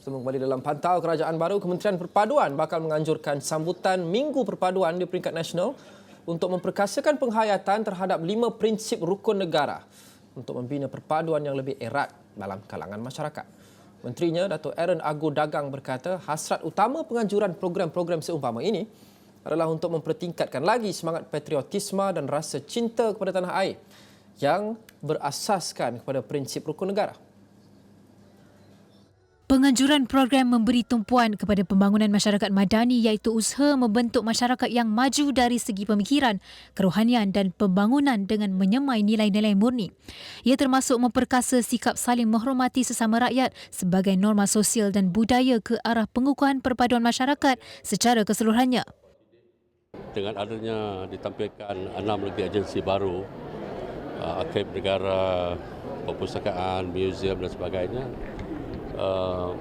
Bertemu kembali dalam Pantau Kerajaan Baru, Kementerian Perpaduan bakal menganjurkan sambutan Minggu Perpaduan di peringkat nasional untuk memperkasakan penghayatan terhadap 5 prinsip rukun negara untuk membina perpaduan yang lebih erat dalam kalangan masyarakat. Menterinya, Dato' Aaron Agu Dagang berkata hasrat utama penganjuran program-program seumpama ini adalah untuk mempertingkatkan lagi semangat patriotisme dan rasa cinta kepada tanah air yang berasaskan kepada prinsip rukun negara. Penganjuran program memberi tumpuan kepada pembangunan masyarakat madani iaitu usaha membentuk masyarakat yang maju dari segi pemikiran, kerohanian dan pembangunan dengan menyemai nilai-nilai murni. Ia termasuk memperkasa sikap saling menghormati sesama rakyat sebagai norma sosial dan budaya ke arah pengukuhan perpaduan masyarakat secara keseluruhannya. Dengan adanya ditampilkan 6 lagi agensi baru, arkaib negara, perpustakaan, museum dan sebagainya,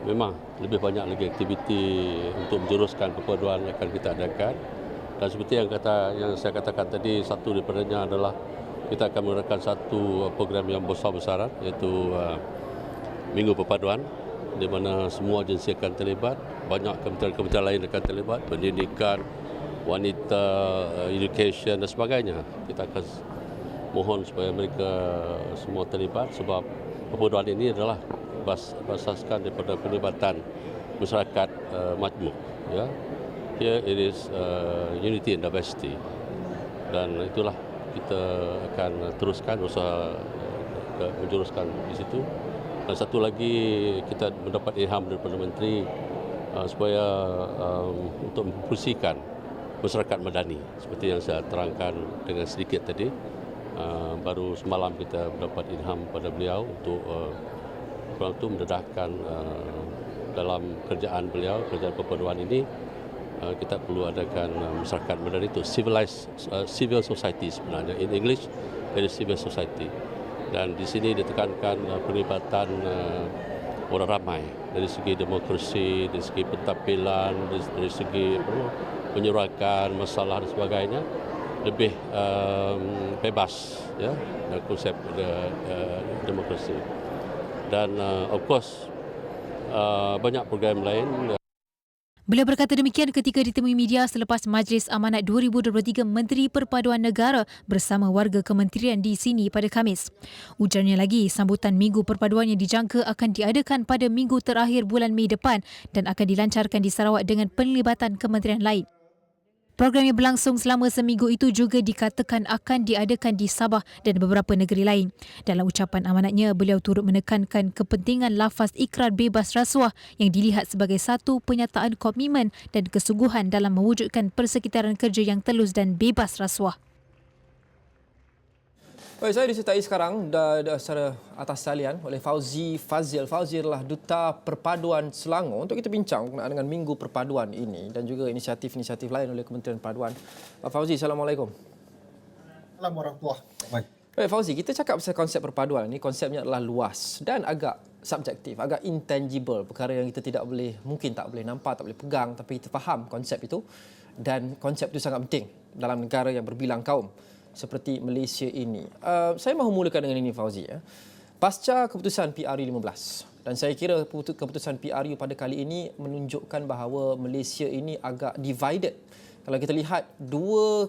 memang lebih banyak lagi aktiviti untuk menjuruskan perpaduan akan kita adakan. Dan seperti yang saya katakan tadi, satu daripadanya adalah kita akan mengadakan satu program yang besar-besaran iaitu Minggu Perpaduan, di mana semua agensi akan terlibat, banyak kementerian-kementerian lain akan terlibat, pendidikan, wanita, education dan sebagainya. Kita akan mohon supaya mereka semua terlibat sebab perpaduan ini adalah berasaskan daripada pelibatan masyarakat majmuk. Ya. Here it is unity and diversity. Dan itulah kita akan teruskan usaha menjuruskan di situ. Dan satu lagi kita mendapat ilham daripada menteri supaya untuk memfungsikan masyarakat madani seperti yang saya terangkan dengan sedikit tadi. Baru semalam kita mendapat ilham pada beliau untuk orang itu mendedahkan dalam kerjaan beliau, kerjaan perpaduan ini, kita perlu adakan masyarakat madani itu civil society sebenarnya. In English, it is civil society. Dan di sini ditekankan pelibatan orang ramai dari segi demokrasi, dari segi pentampilan, dari segi penyuarakan masalah dan sebagainya, lebih bebas, ya, konsep demokrasi. Dan of course banyak program lain. Beliau berkata demikian ketika ditemui media selepas Majlis Amanat 2023 Menteri Perpaduan Negara bersama warga kementerian di sini pada Khamis. Ujarnya lagi, sambutan Minggu Perpaduan yang dijangka akan diadakan pada minggu terakhir bulan Mei depan dan akan dilancarkan di Sarawak dengan penglibatan kementerian lain. Program yang berlangsung selama seminggu itu juga dikatakan akan diadakan di Sabah dan beberapa negeri lain. Dalam ucapan amanatnya, beliau turut menekankan kepentingan lafaz ikrar bebas rasuah yang dilihat sebagai satu penyataan komitmen dan kesungguhan dalam mewujudkan persekitaran kerja yang telus dan bebas rasuah. Baik, saya disertai sekarang secara atas talian oleh Fauzi Fazil. Fauzi adalah Duta Perpaduan Selangor untuk kita bincang berkenaan dengan Minggu Perpaduan ini dan juga inisiatif-inisiatif lain oleh Kementerian Perpaduan. Pak Fauzi, Assalamualaikum. Assalamualaikum warahmatullahi wabarakatuh. Baik, Fauzi, kita cakap pasal konsep perpaduan ini, konsepnya adalah luas dan agak subjektif, agak intangible, perkara yang kita mungkin tak boleh nampak, tak boleh pegang, tapi kita faham konsep itu dan konsep itu sangat penting dalam negara yang berbilang kaum seperti Malaysia ini. Saya mahu mulakan dengan ini, Fauzi. Pasca keputusan PRU 15, dan saya kira keputusan PRU pada kali ini menunjukkan bahawa Malaysia ini agak divided. Kalau kita lihat dua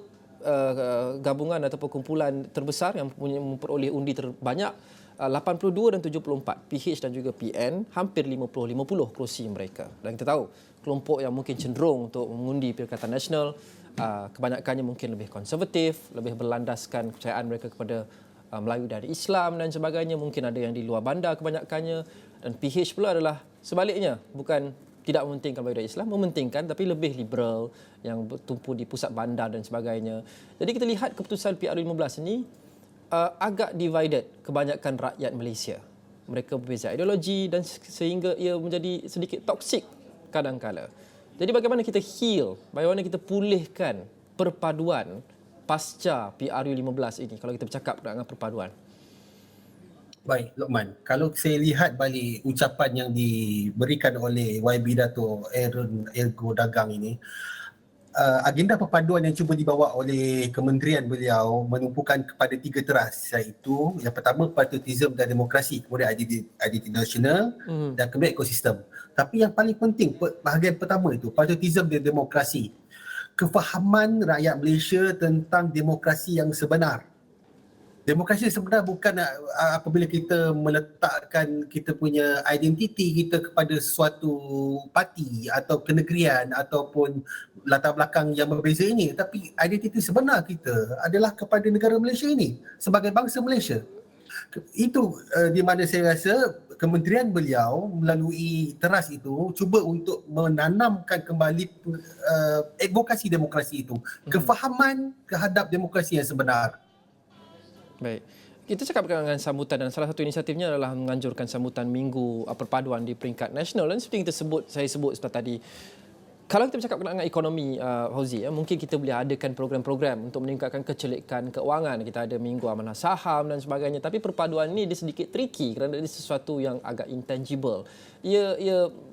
gabungan atau kumpulan terbesar yang memperoleh undi terbanyak, 82 dan 74, PH dan juga PN, hampir 50-50 kerusi mereka. Dan kita tahu kelompok yang mungkin cenderung untuk mengundi Perikatan Nasional kebanyakannya mungkin lebih konservatif, lebih berlandaskan kepercayaan mereka kepada Melayu dari Islam dan sebagainya. Mungkin ada yang di luar bandar kebanyakannya. Dan PH pula adalah sebaliknya, bukan tidak mementingkan Melayu dari Islam, mementingkan tapi lebih liberal yang bertumpu di pusat bandar dan sebagainya. Jadi kita lihat keputusan PRU 15 ini agak divided kebanyakan rakyat Malaysia. Mereka berbeza ideologi dan sehingga ia menjadi sedikit toksik kadang-kala. Jadi bagaimana kita heal, bagaimana kita pulihkan perpaduan pasca PRU 15 ini kalau kita bercakap tentang perpaduan? Baik, Lokman. Kalau saya lihat balik ucapan yang diberikan oleh YB Dato' Aaron Agu Dagang ini, agenda perpaduan yang cuba dibawa oleh kementerian beliau menumpukan kepada 3 teras, iaitu yang pertama patriotism dan demokrasi, kemudian identiti nasional dan kemudian ekosistem. Tapi yang paling penting bahagian pertama itu patriotism dan demokrasi. Kefahaman rakyat Malaysia tentang demokrasi yang sebenar. Demokrasi sebenar bukan apabila kita meletakkan kita punya identiti kita kepada suatu parti atau kenegerian ataupun latar belakang yang berbeza ini, tapi identiti sebenar kita adalah kepada negara Malaysia ini sebagai bangsa Malaysia. Itu di mana saya rasa kementerian beliau melalui teras itu cuba untuk menanamkan kembali advokasi demokrasi itu, kefahaman terhadap demokrasi yang sebenar. Baik. Kita cakap dengan sambutan dan salah satu inisiatifnya adalah menganjurkan sambutan Minggu Perpaduan di peringkat nasional, dan seperti kita saya sebut seperti tadi, kalau kita bercakap dengan ekonomi, Fauzi, mungkin kita boleh adakan program-program untuk meningkatkan kecelikan keuangan. Kita ada Minggu Amanah Saham dan sebagainya, tapi perpaduan ini dia sedikit tricky kerana dia sesuatu yang agak intangible. Ia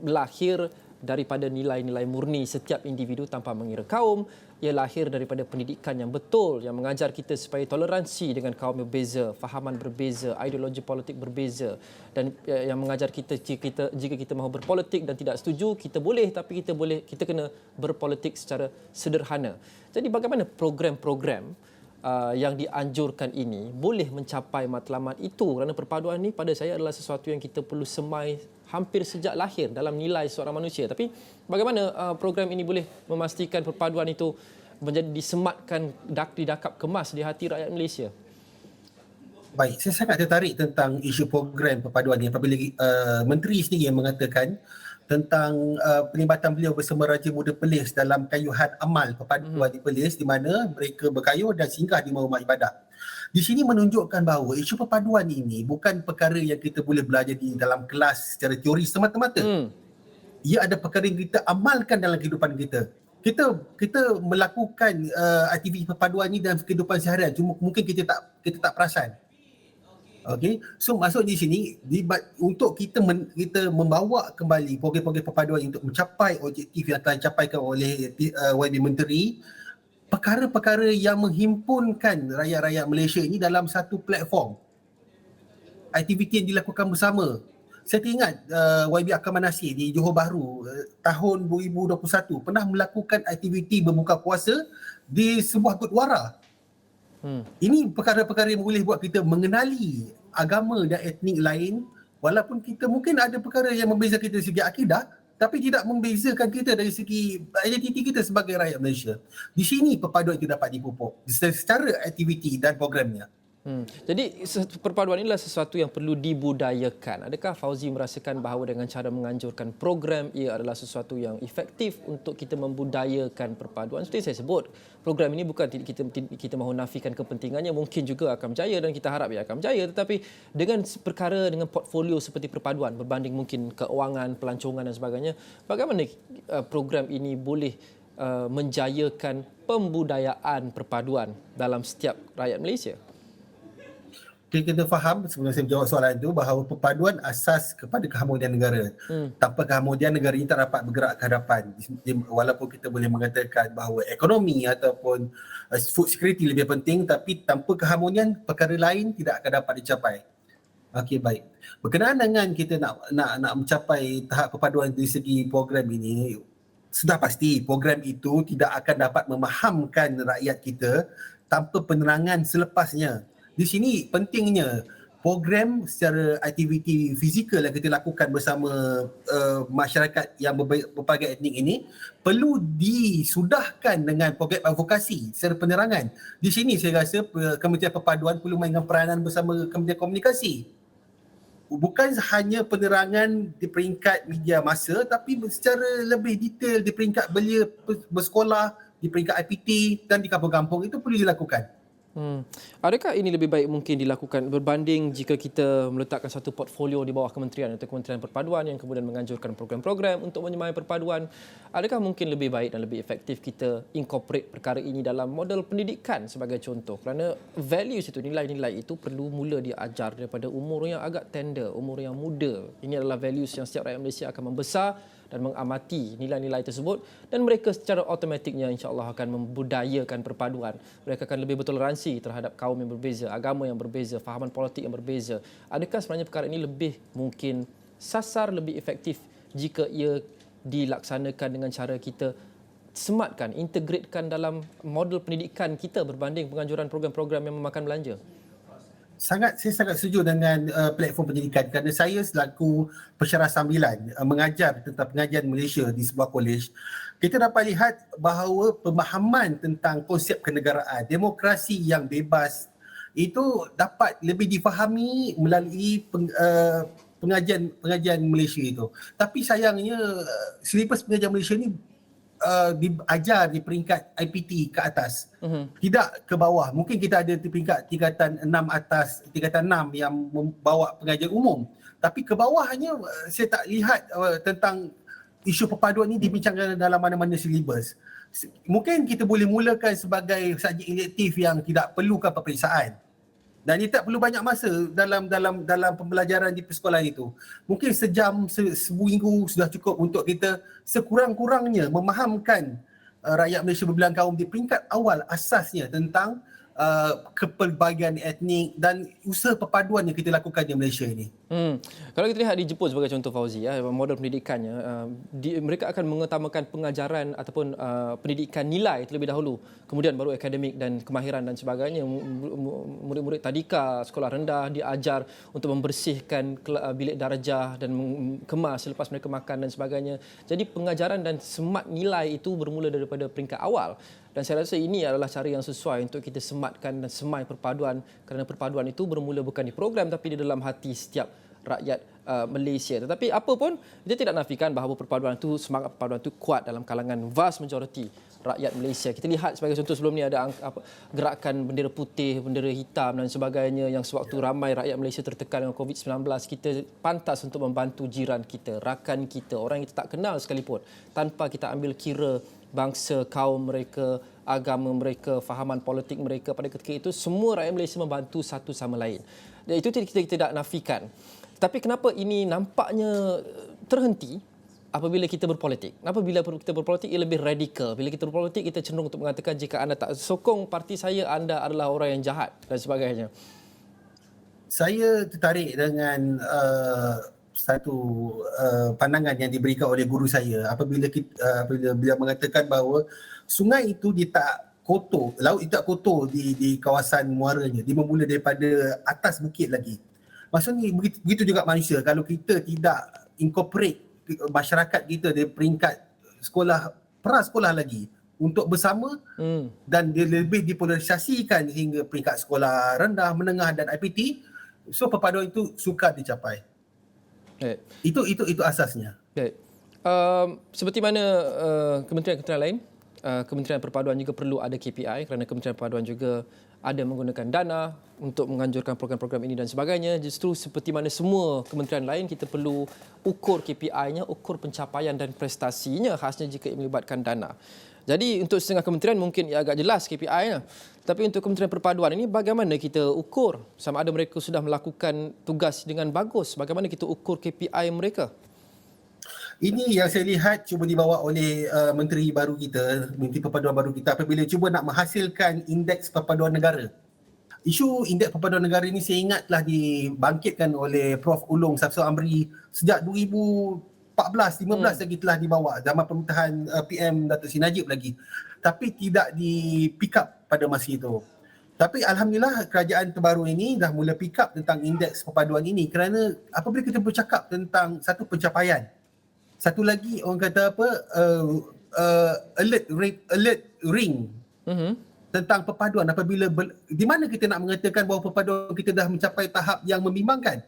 lahir daripada nilai-nilai murni setiap individu tanpa mengira kaum. Ia lahir daripada pendidikan yang betul yang mengajar kita supaya toleransi dengan kaum berbeza, fahaman berbeza, ideologi politik berbeza, dan yang mengajar kita jika kita mahu berpolitik dan tidak setuju kita boleh, tapi kita kena berpolitik secara sederhana. Jadi bagaimana program-program yang dianjurkan ini boleh mencapai matlamat itu, kerana perpaduan ini pada saya adalah sesuatu yang kita perlu semai hampir sejak lahir dalam nilai seorang manusia. Tapi bagaimana program ini boleh memastikan perpaduan itu menjadi disematkan didakap kemas di hati rakyat Malaysia? Baik, saya sangat tertarik tentang isu program perpaduan ini apabila menteri sendiri yang mengatakan tentang pelibatan beliau bersama Raja Muda Perlis dalam kayuhan amal perpaduan di Perlis, di mana mereka berkayuh dan singgah di rumah ibadah. Di sini menunjukkan bahawa isu perpaduan ini bukan perkara yang kita boleh belajar di dalam kelas secara teori semata-mata. Ia ada perkara yang kita amalkan dalam kehidupan kita. Kita melakukan aktiviti perpaduan ini dalam kehidupan seharian, cuma mungkin kita tak perasan. Okey, so maksud di sini untuk kita membawa kembali program-program perpaduan untuk mencapai objektif yang telah dicapaikan oleh YB Menteri, perkara-perkara yang menghimpunkan rakyat-rakyat Malaysia ini dalam satu platform. Aktiviti yang dilakukan bersama. Saya teringat YB Akaman Nasir di Johor Bahru tahun 2021 pernah melakukan aktiviti berbuka puasa di sebuah gurdwara. Ini perkara-perkara yang boleh buat kita mengenali agama dan etnik lain, walaupun kita mungkin ada perkara yang membezakan kita dari segi akidah, tapi tidak membezakan kita dari segi identiti kita sebagai rakyat Malaysia. Di sini perpaduan itu dapat dipupuk secara aktiviti dan programnya. Jadi perpaduan inilah sesuatu yang perlu dibudayakan. Adakah Fauzi merasakan bahawa dengan cara menganjurkan program ia adalah sesuatu yang efektif untuk kita membudayakan perpaduan? Seperti saya sebut, program ini bukan kita mahu nafikan kepentingannya, mungkin juga akan berjaya dan kita harap ia akan berjaya, tetapi dengan perkara dengan portfolio seperti perpaduan berbanding mungkin keuangan, pelancongan dan sebagainya, bagaimana program ini boleh menjayakan pembudayaan perpaduan dalam setiap rakyat Malaysia? Kita faham sebelum saya menjawab soalan itu bahawa perpaduan asas kepada keharmonian negara. Tanpa keharmonian negara ini tak dapat bergerak ke hadapan. Walaupun kita boleh mengatakan bahawa ekonomi ataupun food security lebih penting, tapi tanpa keharmonian perkara lain tidak akan dapat dicapai. Okey, baik. Berkenaan dengan kita nak mencapai tahap perpaduan dari segi program ini, sudah pasti program itu tidak akan dapat memahamkan rakyat kita tanpa penerangan selepasnya. Di sini pentingnya program secara aktiviti fizikal yang kita lakukan bersama masyarakat yang berbagai etnik ini perlu disudahkan dengan program advokasi secara penerangan. Di sini saya rasa Kementerian Perpaduan perlu mainkan peranan bersama Kementerian Komunikasi. Bukan hanya penerangan di peringkat media massa, tapi secara lebih detail di peringkat belia bersekolah, di peringkat IPT dan di kampung-kampung itu perlu dilakukan. Adakah ini lebih baik mungkin dilakukan berbanding jika kita meletakkan satu portfolio di bawah kementerian atau Kementerian Perpaduan yang kemudian menganjurkan program-program untuk menyemai perpaduan? Adakah mungkin lebih baik dan lebih efektif kita incorporate perkara ini dalam model pendidikan sebagai contoh? Kerana values itu, nilai-nilai itu perlu mula diajar daripada umur yang agak tender, umur yang muda. Ini adalah values yang setiap rakyat Malaysia akan membesar dan mengamati nilai-nilai tersebut, dan mereka secara automatiknya insya-Allah akan membudayakan perpaduan. Mereka akan lebih bertoleransi terhadap kaum yang berbeza, agama yang berbeza, fahaman politik yang berbeza. Adakah sebenarnya perkara ini lebih mungkin sasar, lebih efektif jika ia dilaksanakan dengan cara kita sematkan, integratekan dalam model pendidikan kita berbanding penganjuran program-program yang memakan belanja? Saya sangat setuju dengan platform pendidikan kerana saya selaku pensyarah sambilan mengajar tentang pengajian Malaysia di sebuah kolej. Kita dapat lihat bahawa pemahaman tentang konsep kenegaraan, demokrasi yang bebas itu dapat lebih difahami melalui pengajian Malaysia itu. Tapi sayangnya silibus pengajian Malaysia ni diajar di peringkat IPT ke atas, tidak ke bawah. Mungkin kita ada di peringkat tingkatan 6 atas, tingkatan 6 yang membawa pengajian umum, tapi ke bawahnya saya tak lihat tentang isu perpaduan ini dibincangkan dalam mana-mana silibus. Mungkin kita boleh mulakan sebagai subjek elektif yang tidak perlukan peperiksaan. Dan ia tak perlu banyak masa dalam pembelajaran di persekolahan itu. Mungkin sejam, seminggu sudah cukup untuk kita sekurang-kurangnya memahamkan rakyat Malaysia berbilang kaum di peringkat awal asasnya tentang kepelbagaian etnik dan usaha perpaduan yang kita lakukan di Malaysia ini. Kalau kita lihat di Jepun sebagai contoh, Fauzi, model pendidikannya, mereka akan mengutamakan pengajaran ataupun pendidikan nilai terlebih dahulu, kemudian baru akademik dan kemahiran dan sebagainya. Murid-murid tadika, sekolah rendah diajar untuk membersihkan bilik darjah dan kemas selepas mereka makan dan sebagainya. Jadi pengajaran dan semat nilai itu bermula daripada peringkat awal. Dan saya rasa ini adalah cara yang sesuai untuk kita sematkan dan semai perpaduan, kerana perpaduan itu bermula bukan di program tapi di dalam hati setiap rakyat Malaysia. Tetapi apa pun, kita tidak nafikan bahawa perpaduan itu, semangat perpaduan itu kuat dalam kalangan vast majoriti rakyat Malaysia. Kita lihat sebagai contoh sebelum ni ada gerakan bendera putih, bendera hitam dan sebagainya, yang sewaktu ramai rakyat Malaysia tertekan dengan COVID-19, kita pantas untuk membantu jiran kita, rakan kita, orang yang kita tak kenal sekalipun, tanpa kita ambil kira bangsa, kaum mereka, agama mereka, fahaman politik mereka. Pada ketika itu semua rakyat Malaysia membantu satu sama lain. Dan itu kita tidak nafikan. Tapi kenapa ini nampaknya terhenti apabila kita berpolitik? Kenapa bila kita berpolitik ia lebih radikal? Bila kita berpolitik kita cenderung untuk mengatakan jika anda tak sokong parti saya, anda adalah orang yang jahat dan sebagainya. Saya tertarik dengan satu pandangan yang diberikan oleh guru saya apabila beliau mengatakan bahawa sungai itu dia tak kotor, laut itu tak kotor di kawasan muaranya, dia bermula daripada atas bukit lagi. Maksudnya begitu juga manusia, kalau kita tidak incorporate masyarakat kita dari peringkat sekolah, prasekolah lagi untuk bersama dan dia lebih dipolarisasikan hingga peringkat sekolah rendah, menengah dan IPT, so perpaduan itu sukar dicapai. Itu asasnya. Seperti mana kementerian-kementerian lain, Kementerian Perpaduan juga perlu ada KPI, kerana Kementerian Perpaduan juga ada menggunakan dana untuk menganjurkan program-program ini dan sebagainya. Justru seperti mana semua kementerian lain, kita perlu ukur KPI-nya, ukur pencapaian dan prestasinya, khasnya jika ia melibatkan dana. Jadi untuk setengah kementerian mungkin ia agak jelas KPI-nya. Tapi untuk Kementerian Perpaduan ini, bagaimana kita ukur sama ada mereka sudah melakukan tugas dengan bagus? Bagaimana kita ukur KPI mereka? Ini yang saya lihat cuba dibawa oleh Menteri baru kita, Menteri Perpaduan baru kita apabila cuba nak menghasilkan indeks perpaduan negara. Isu indeks perpaduan negara ini saya ingat telah dibangkitkan oleh Prof. Ulung Safsur Amri sejak 2014-15 lagi telah dibawa zaman pemerintahan PM Datuk Seri Najib lagi. Tapi tidak di pick up pada masa itu. Tapi alhamdulillah kerajaan terbaru ini dah mula pick up tentang indeks perpaduan ini, kerana apabila kita bercakap tentang satu pencapaian, satu lagi orang kata apa, alert ring tentang perpaduan, apabila di mana kita nak mengatakan bahawa perpaduan kita dah mencapai tahap yang membimbangkan.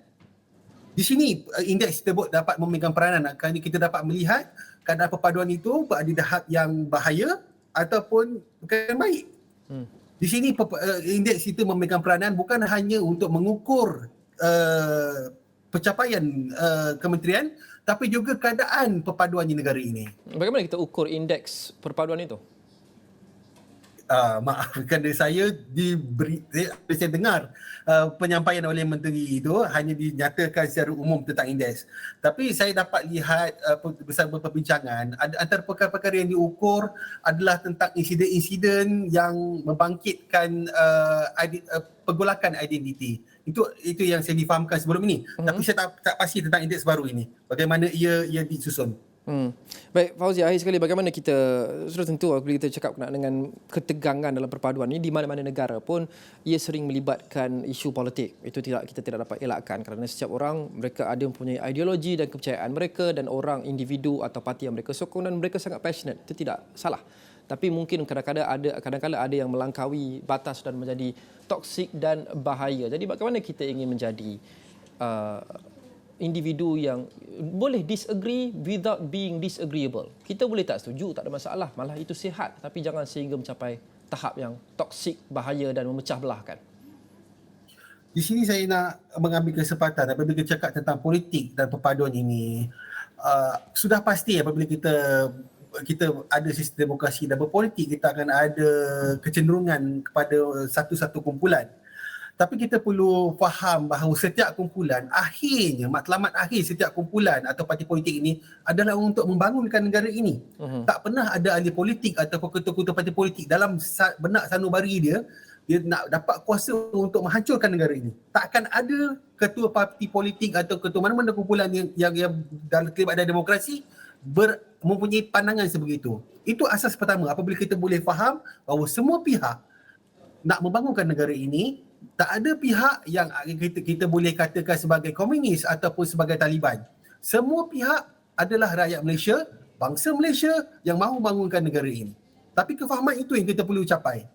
Di sini indeks tersebut dapat memegang peranan kerana kita dapat melihat kadar perpaduan itu berada di tahap yang bahaya ataupun bukan baik. Di sini indeks itu memegang peranan bukan hanya untuk mengukur pencapaian kementerian, tapi juga keadaan perpaduan di negara ini. Bagaimana kita ukur indeks perpaduan itu? maaf kerana saya dengar penyampaian oleh menteri itu hanya dinyatakan secara umum tentang indeks. Tapi saya dapat lihat bersama perbincangan antara perkara-perkara yang diukur adalah tentang insiden-insiden yang membangkitkan pergolakan identiti. Itu yang saya difahamkan sebelum ini. Tapi saya tak pasti tentang indeks baru ini. Bagaimana ia disusun. Baik, Fauzi, akhir sekali bagaimana kita, sudah tentu apabila kita cakap berkenaan dengan ketegangan dalam perpaduan ini, di mana-mana negara pun ia sering melibatkan isu politik. Itu kita tidak dapat elakkan kerana setiap orang mereka ada mempunyai ideologi dan kepercayaan mereka, dan orang individu atau parti yang mereka sokong dan mereka sangat passionate. Itu tidak salah. Tapi mungkin kadang-kadang ada yang melangkaui batas dan menjadi toksik dan bahaya. Jadi bagaimana kita ingin menjadi individu yang boleh disagree without being disagreeable. Kita boleh tak setuju, tak ada masalah. Malah itu sihat. Tapi jangan sehingga mencapai tahap yang toksik, bahaya dan memecah belahkan. Di sini saya nak mengambil kesempatan apabila kita cakap tentang politik dan perpaduan ini. Sudah pasti apabila kita ada sistem demokrasi dan berpolitik, kita akan ada kecenderungan kepada satu-satu kumpulan. Tapi kita perlu faham bahawa setiap kumpulan, akhirnya matlamat akhir setiap kumpulan atau parti politik ini adalah untuk membangunkan negara ini. Tak pernah ada ahli politik atau ketua-ketua parti politik dalam benak sanubari dia nak dapat kuasa untuk menghancurkan negara ini. Takkan ada ketua parti politik atau ketua mana-mana kumpulan yang terlibat dalam demokrasi mempunyai pandangan sebegitu. Itu asas pertama. Apabila kita boleh faham bahawa semua pihak nak membangunkan negara ini, tak ada pihak yang kita boleh katakan sebagai komunis ataupun sebagai Taliban. Semua pihak adalah rakyat Malaysia, bangsa Malaysia yang mahu membangunkan negara ini. Tapi kefahaman itu yang kita perlu capai.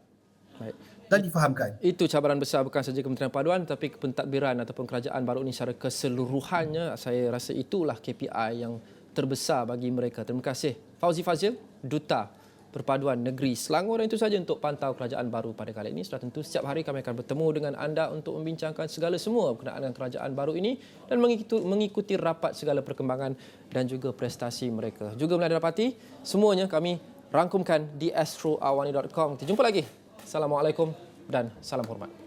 Baik. Dan difahamkan. Itu cabaran besar bukan saja Kementerian Perpaduan, tapi pentadbiran ataupun kerajaan baru ini secara keseluruhannya. Saya rasa itulah KPI yang terbesar bagi mereka. Terima kasih Fauzi Fazil, Duta Perpaduan Negeri Selangor. Dan itu saja untuk pantau kerajaan baru pada kali ini. Sudah tentu setiap hari kami akan bertemu dengan anda untuk membincangkan segala semua berkenaan dengan kerajaan baru ini dan mengikuti rapat segala perkembangan dan juga prestasi mereka. Juga boleh dapati semuanya kami rangkumkan di astroawani.com. Kita jumpa lagi. Assalamualaikum dan salam hormat.